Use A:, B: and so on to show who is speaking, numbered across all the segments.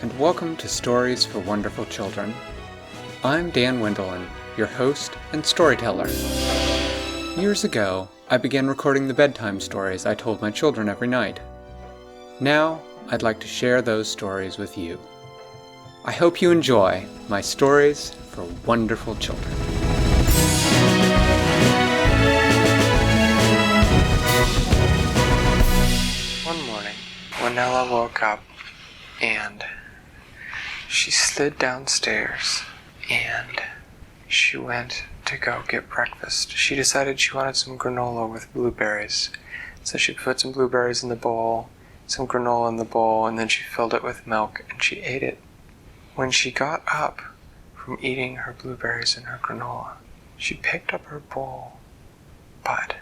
A: and welcome to Stories for Wonderful Children. I'm Dan Wendelin, your host and storyteller. Years ago, I began recording the bedtime stories I told my children every night. Now, I'd like to share those stories with you. I hope you enjoy my Stories for Wonderful Children.
B: One morning, Winella woke up and she slid downstairs and she went to go get breakfast. She decided she wanted some granola with blueberries. So she put some blueberries in the bowl, some granola in the bowl, and then she filled it with milk and she ate it. When she got up from eating her blueberries and her granola, she picked up her bowl, but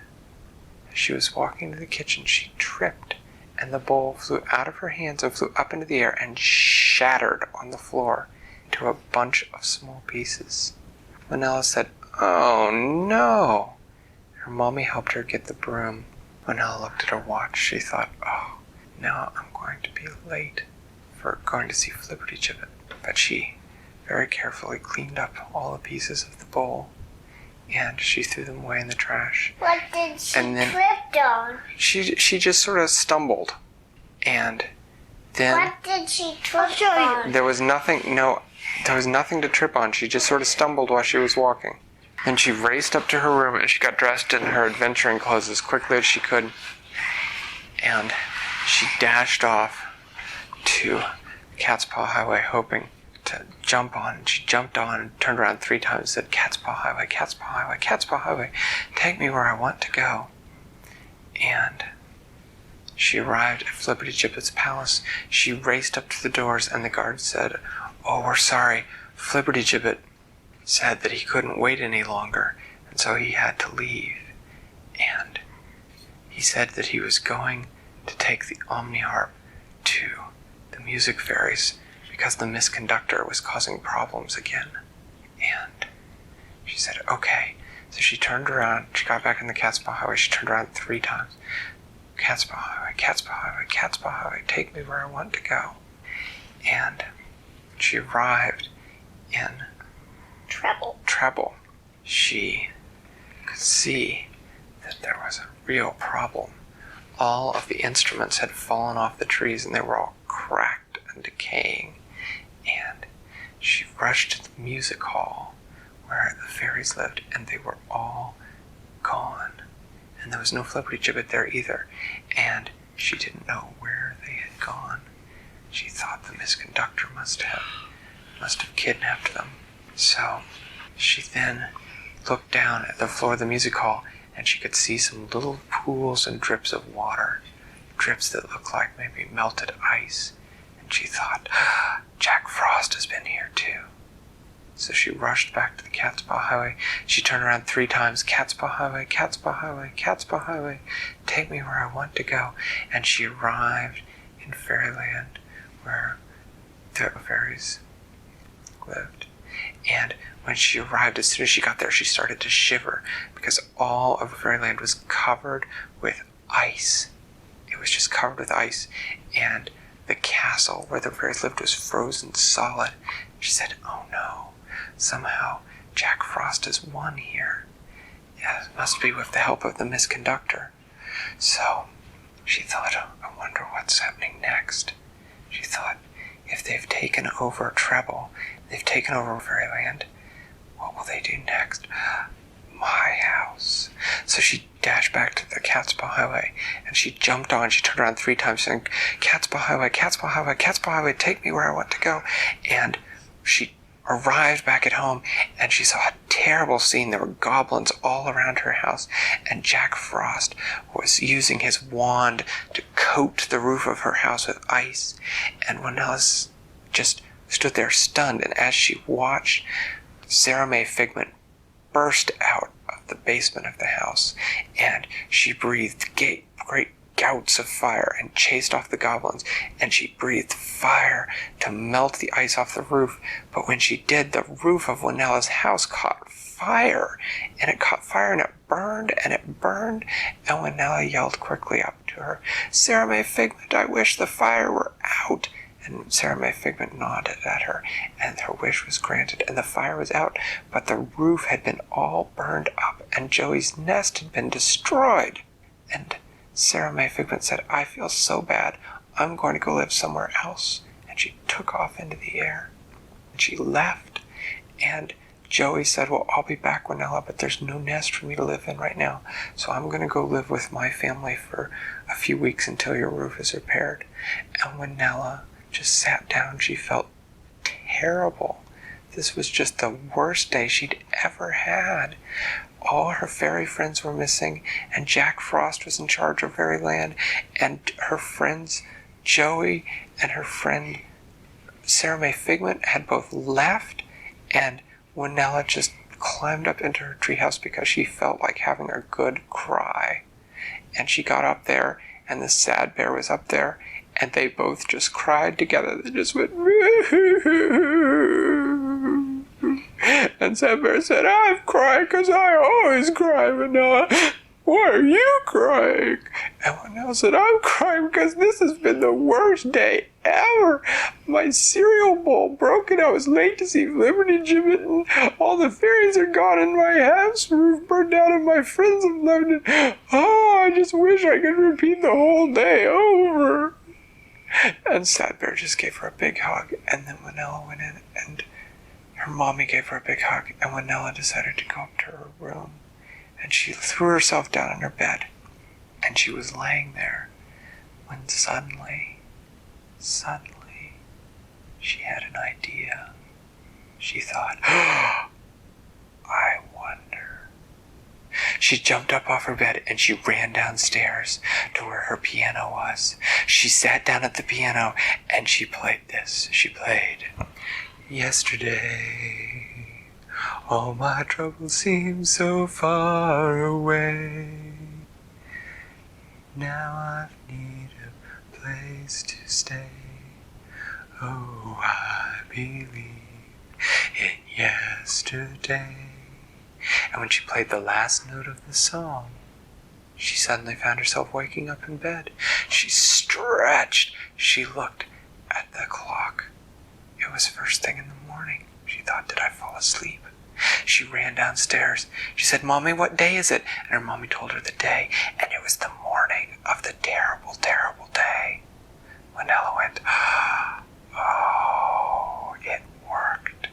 B: as she was walking to the kitchen, she tripped and the bowl flew out of her hands and flew up into the air and shattered on the floor into a bunch of small pieces. Winella said, "Oh no!" Her mommy helped her get the broom. Winella looked at her watch. She thought, "Oh, now I'm going to be late for going to see Flipperty-Gibbet." But she very carefully cleaned up all the pieces of the bowl and she threw them away in the trash.
C: What did she trip on?
B: She just sort of stumbled, and then
C: What did she trip on?
B: there was nothing to trip on. She just sort of stumbled while she was walking. Then she raced up to her room and she got dressed in her adventuring clothes as quickly as she could, and she dashed off to Cat's Paw Highway, hoping to jump on, and she jumped on and turned around 3 times and said, "Cat's Paw Highway, Cat's Paw Highway, Cat's Paw Highway, take me where I want to go." And she arrived at Flipperty-Gibbet's palace. She raced up to the doors and the guard said, "Oh, we're sorry. Flipperty-Gibbet said that he couldn't wait any longer, and so he had to leave. And he said that he was going to take the Omniharp to the music fairies because the misconductor was causing problems again." And she said, "Okay." So she turned around, she got back in the Cat's Paw Highway, she turned around 3 times. "Cat's Paw Highway, Cat's Paw Highway, Cat's Paw Highway, take me where I want to go." And she arrived in Treble. She could see that there was a real problem. All of the instruments had fallen off the trees and they were all cracked and decaying. And she rushed to the music hall where the fairies lived, and they were all gone. And there was no Flipperty-Gibbet there either, and she didn't know where they had gone. She thought the misconductor must have kidnapped them. So she then looked down at the floor of the music hall, and she could see some little pools and drips of water, drips that looked like maybe melted ice. And she thought, "Jack Frost has been here too." So she rushed back to the Cat's Paw Highway. She turned around 3 times. "Cat's Paw Highway, Cat's Paw Highway, Cat's Paw Highway, take me where I want to go." And she arrived in Fairyland where the fairies lived. And when she arrived, as soon as she got there, she started to shiver because all of Fairyland was covered with ice. It was just covered with ice, and the castle where the fairies lived was frozen solid. She said, "Oh no, somehow Jack Frost has won here. Yeah, it must be with the help of the misconductor." So she thought, "I wonder what's happening next." She thought, if they've taken over Treble, they've taken over Fairyland, what will they do next? My house. So she dashed back to the Cat's Paw Highway, and she jumped on. She turned around 3 times saying, "Cat's Paw Highway, Cat's Paw Highway, Cat's Paw Highway, take me where I want to go." And she arrived back at home, and she saw a terrible scene. There were goblins all around her house, and Jack Frost was using his wand to coat the roof of her house with ice. And Winella just stood there stunned, and as she watched, Sarah May Figment burst out of the basement of the house, and she breathed great gouts of fire and chased off the goblins, and she breathed fire to melt the ice off the roof. But when she did, the roof of Winella's house caught fire, and it caught fire and it burned, and Winella yelled quickly up to her, "Sarah May Figment, I wish the fire were out." And Sarah May Figment nodded at her, and her wish was granted, and the fire was out, but the roof had been all burned up, and Joey's nest had been destroyed. And Sarah May Figment said, "I feel so bad, I'm going to go live somewhere else." And she took off into the air. And she left, and Joey said, "Well, I'll be back, Winella, but there's no nest for me to live in right now, so I'm going to go live with my family for a few weeks until your roof is repaired." And Winella just sat down. She felt terrible. This was just the worst day she'd ever had. All her fairy friends were missing, and Jack Frost was in charge of Fairyland, and her friends Joey and her friend Sarah May Figment had both left, and Winella just climbed up into her treehouse because she felt like having a good cry. And she got up there, and the sad bear was up there, and they both just cried together. They just went, and Sad Bear said, "I'm crying because I always cry, Winella. Why are you crying?" And Winella said, "I'm crying because this has been the worst day ever. My cereal bowl broke and I was late to see Liberty Gibbet, and all the fairies are gone, and my house roof burned down, and my friends have left it. Oh, I just wish I could repeat the whole day over." And Sad Bear just gave her a big hug, and then Winella went in, and her mommy gave her a big hug, and Winella decided to go up to her room, and she threw herself down in her bed, and she was laying there when suddenly, she had an idea. She thought, "I wonder." She jumped up off her bed and she ran downstairs to where her piano was. She sat down at the piano and she played this. She played, "Yesterday, all my troubles seem so far away. Now I need a place to stay. Oh, I believe in yesterday." And when she played the last note of the song, she suddenly found herself waking up in bed. She stretched. She looked at the clock. It was first thing in the morning. She thought, "Did I fall asleep?" She ran downstairs. She said, "Mommy, what day is it?" And her mommy told her the day, and it was the morning of the terrible, terrible day. Winella went, "Oh, it worked."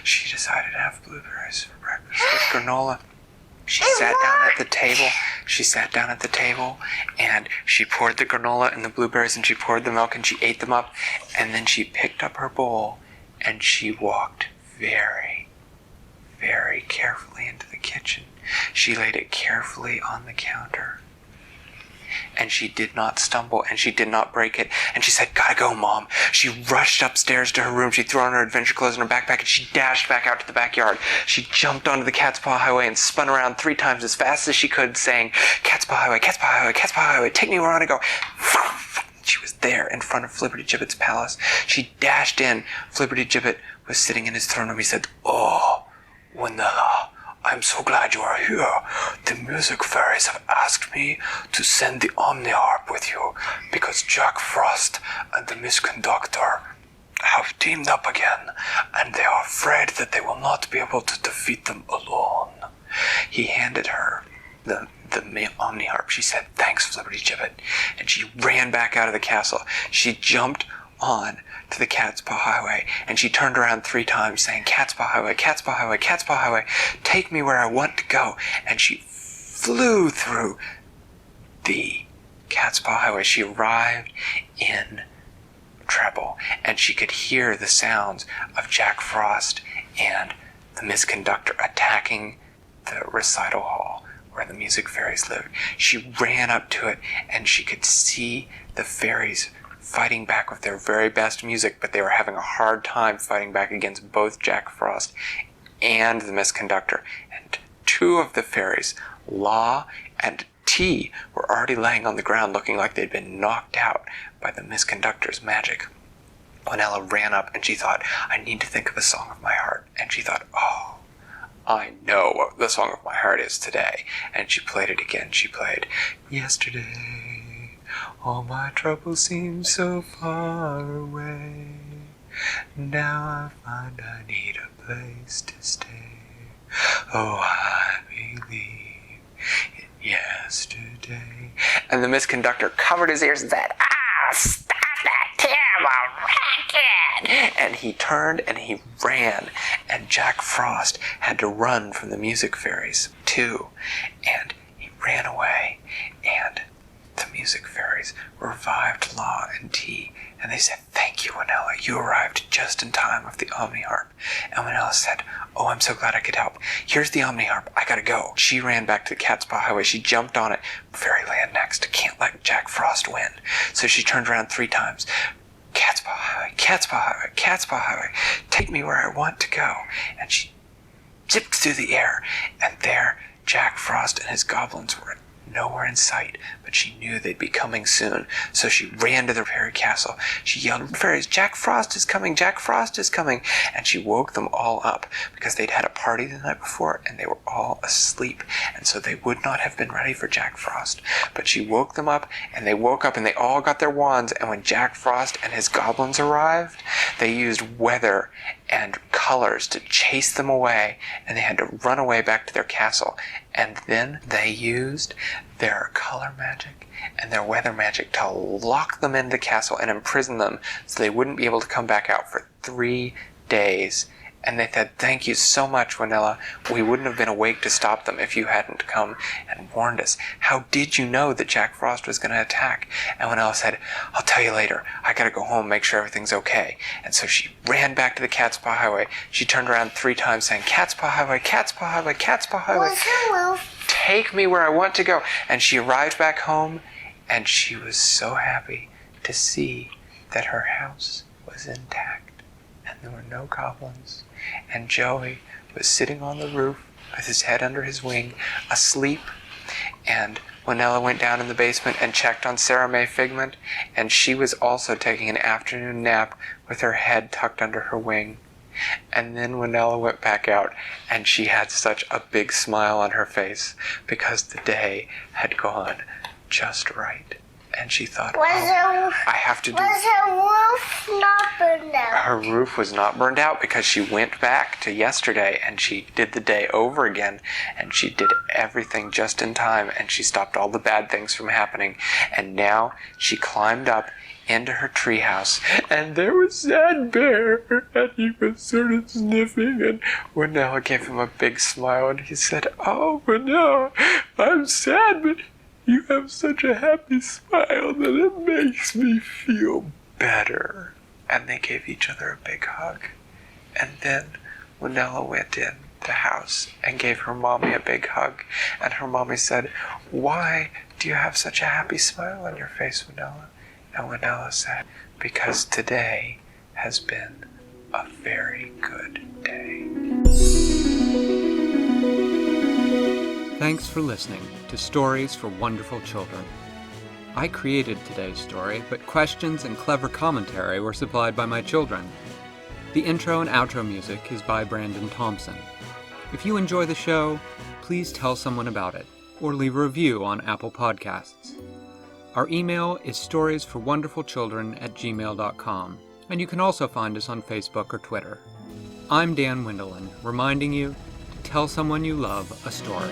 B: She decided to have blueberries for breakfast with granola. She sat down at the table, and she poured the granola and the blueberries, and she poured the milk, and she ate them up, and then she picked up her bowl, and she walked very, very carefully into the kitchen. She laid it carefully on the counter, and she did not stumble, and she did not break it. And she said, "Gotta go, Mom." She rushed upstairs to her room. She threw on her adventure clothes and her backpack, and she dashed back out to the backyard. She jumped onto the Cat's Paw Highway and spun around 3 times as fast as she could, saying, "Cat's Paw Highway, Cat's Paw Highway, Cat's Paw Highway, take me where I want to go." She was there in front of Flibberty Gibbet's palace. She dashed in. Flibberty Gibbet was sitting in his throne room. He said, "Oh, Winella, I'm so glad you are here. The music fairies have asked me to send the Omni-Harp with you because Jack Frost and the Miss Conductor have teamed up again, and they are afraid that they will not be able to defeat them alone." He handed her the Omni-Harp. She said, "Thanks, Flibberty Gibbet," and she ran back out of the castle. She jumped on to the Cat's Paw Highway, and she turned around 3 times saying, "Cat's Paw Highway, Cat's Paw Highway, Cat's Paw Highway, take me where I want to go." And she flew through the Cat's Paw Highway. She arrived in Treble, and she could hear the sounds of Jack Frost and the Miss Conductor attacking the recital hall where the music fairies lived. She ran up to it, and she could see the fairies fighting back with their very best music, but they were having a hard time fighting back against both Jack Frost and the Miss Conductor. And 2 of the fairies, La and T, were already laying on the ground looking like they'd been knocked out by the Miss Conductor's magic. Winella ran up and she thought, "I need to think of a song of my heart." And she thought, "Oh, I know what the song of my heart is today." And she played it again. She played, "Yesterday, All my troubles seem so far away. Now I find I need a place to stay. Oh, I believe in yesterday. And the misconductor covered his ears and said, stop that terrible racket! And he turned and he ran. And Jack Frost had to run from the music fairies, too. And he ran away. And the music fairies revived La and Tea. And they said, thank you, Winella. You arrived just in time with the Omniharp. And Winella said, oh, I'm so glad I could help. Here's the Omniharp. I gotta go. She ran back to the Cat's Paw Highway. She jumped on it. Fairyland next. Can't let Jack Frost win. So she turned around 3 times. Cat's Paw Highway, Cat's Paw Highway, Cat's Paw Highway. Take me where I want to go. And she zipped through the air. And there, Jack Frost and his goblins were nowhere in sight, but she knew they'd be coming soon, so she ran to the fairy castle. She yelled at the fairies, Jack Frost is coming, Jack Frost is coming, and she woke them all up, because they'd had a party the night before, and they were all asleep, and so they would not have been ready for Jack Frost. But she woke them up, and they woke up, and they all got their wands, and when Jack Frost and his goblins arrived, they used weather and colors to chase them away, and they had to run away back to their castle. And then they used their color magic and their weather magic to lock them into the castle and imprison them so they wouldn't be able to come back out for 3 days. And they said, thank you so much, Winella. We wouldn't have been awake to stop them if you hadn't come and warned us. How did you know that Jack Frost was going to attack? And Winella said, I'll tell you later. I got to go home and make sure everything's okay. And so she ran back to the Cat's Paw Highway. She turned around 3 times saying, Cat's Paw Highway, Cat's Paw Highway, Cat's Paw Highway.
C: Was her wolf?
B: Take me where I want to go. And she arrived back home, and she was so happy to see that her house was intact. And there were no goblins. And Joey was sitting on the roof with his head under his wing, asleep. And Winella went down in the basement and checked on Sarah Mae Figment, and she was also taking an afternoon nap with her head tucked under her wing. And then Winella went back out, and she had such a big smile on her face because the day had gone just right. And she thought, I have to do...
C: Was her roof not burned out?
B: Her roof was not burned out because she went back to yesterday and she did the day over again, and she did everything just in time, and she stopped all the bad things from happening. And now she climbed up into her treehouse, and there was Sad Bear, and he was sort of sniffing, and Winella gave him a big smile, and he said, oh, Winella, I'm sad, but you have such a happy smile that it makes me feel better. And they gave each other a big hug. And then Winella went in the house and gave her mommy a big hug. And her mommy said, why do you have such a happy smile on your face, Winella? And Winella said, because today has been a very good day.
A: Thanks for listening to Stories for Wonderful Children. I created today's story, but questions and clever commentary were supplied by my children. The intro and outro music is by Brandon Thompson. If you enjoy the show, please tell someone about it, or leave a review on Apple Podcasts. Our email is storiesforwonderfulchildren@gmail.com, and you can also find us on Facebook or Twitter. I'm Dan Wendelin, reminding you to tell someone you love a story.